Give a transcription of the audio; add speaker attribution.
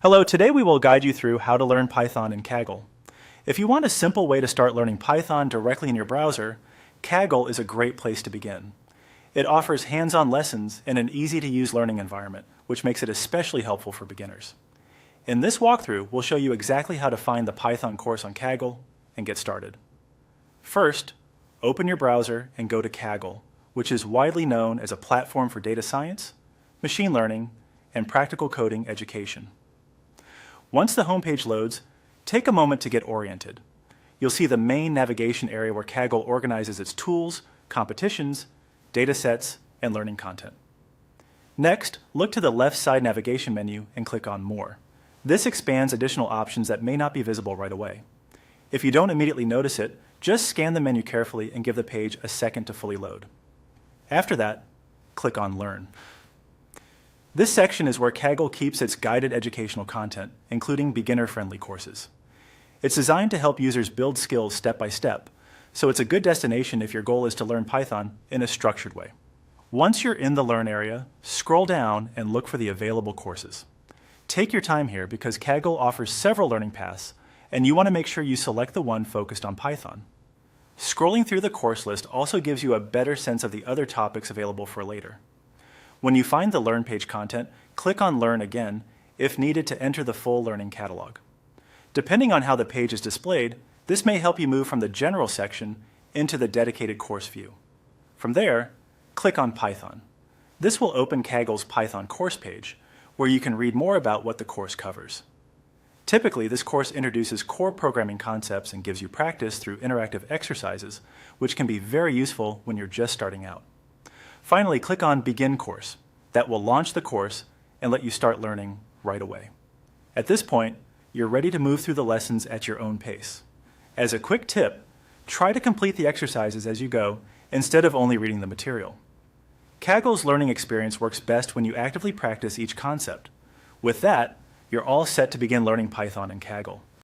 Speaker 1: Hello, today we will guide you through how to learn Python in Kaggle. If you want a simple way to start learning Python directly in your browser, Kaggle is a great place to begin. It offers hands-on lessons in an easy-to-use learning environment, which makes it especially helpful for beginners. In this walkthrough, we'll show you exactly how to find the Python course on Kaggle and get started. First, open your browser and go to Kaggle, which is widely known as a platform for data science, machine learning, and practical coding education. Once the homepage loads, take a moment to get oriented. You'll see the main navigation area where Kaggle organizes its tools, competitions, data sets, and learning content. Next, look to the left side navigation menu and click on More. This expands additional options that may not be visible right away. If you don't immediately notice it, just scan the menu carefully and give the page a second to fully load. After that, click on Learn. This section is where Kaggle keeps its guided educational content, including beginner-friendly courses. It's designed to help users build skills step by step, so it's a good destination if your goal is to learn Python in a structured way. Once you're in the Learn area, scroll down and look for the available courses. Take your time here because Kaggle offers several learning paths, and you want to make sure you select the one focused on Python. Scrolling through the course list also gives you a better sense of the other topics available for later. When you find the Learn page content, click on Learn again if needed to enter the full learning catalog. Depending on how the page is displayed, this may help you move from the General section into the dedicated course view. From there, click on Python. This will open Kaggle's Python course page, where you can read more about what the course covers. Typically, this course introduces core programming concepts and gives you practice through interactive exercises, which can be very useful when you're just starting out. Finally, click on Begin Course. That will launch the course and let you start learning right away. At this point, you're ready to move through the lessons at your own pace. As a quick tip, try to complete the exercises as you go instead of only reading the material. Kaggle's learning experience works best when you actively practice each concept. With that, you're all set to begin learning Python in Kaggle.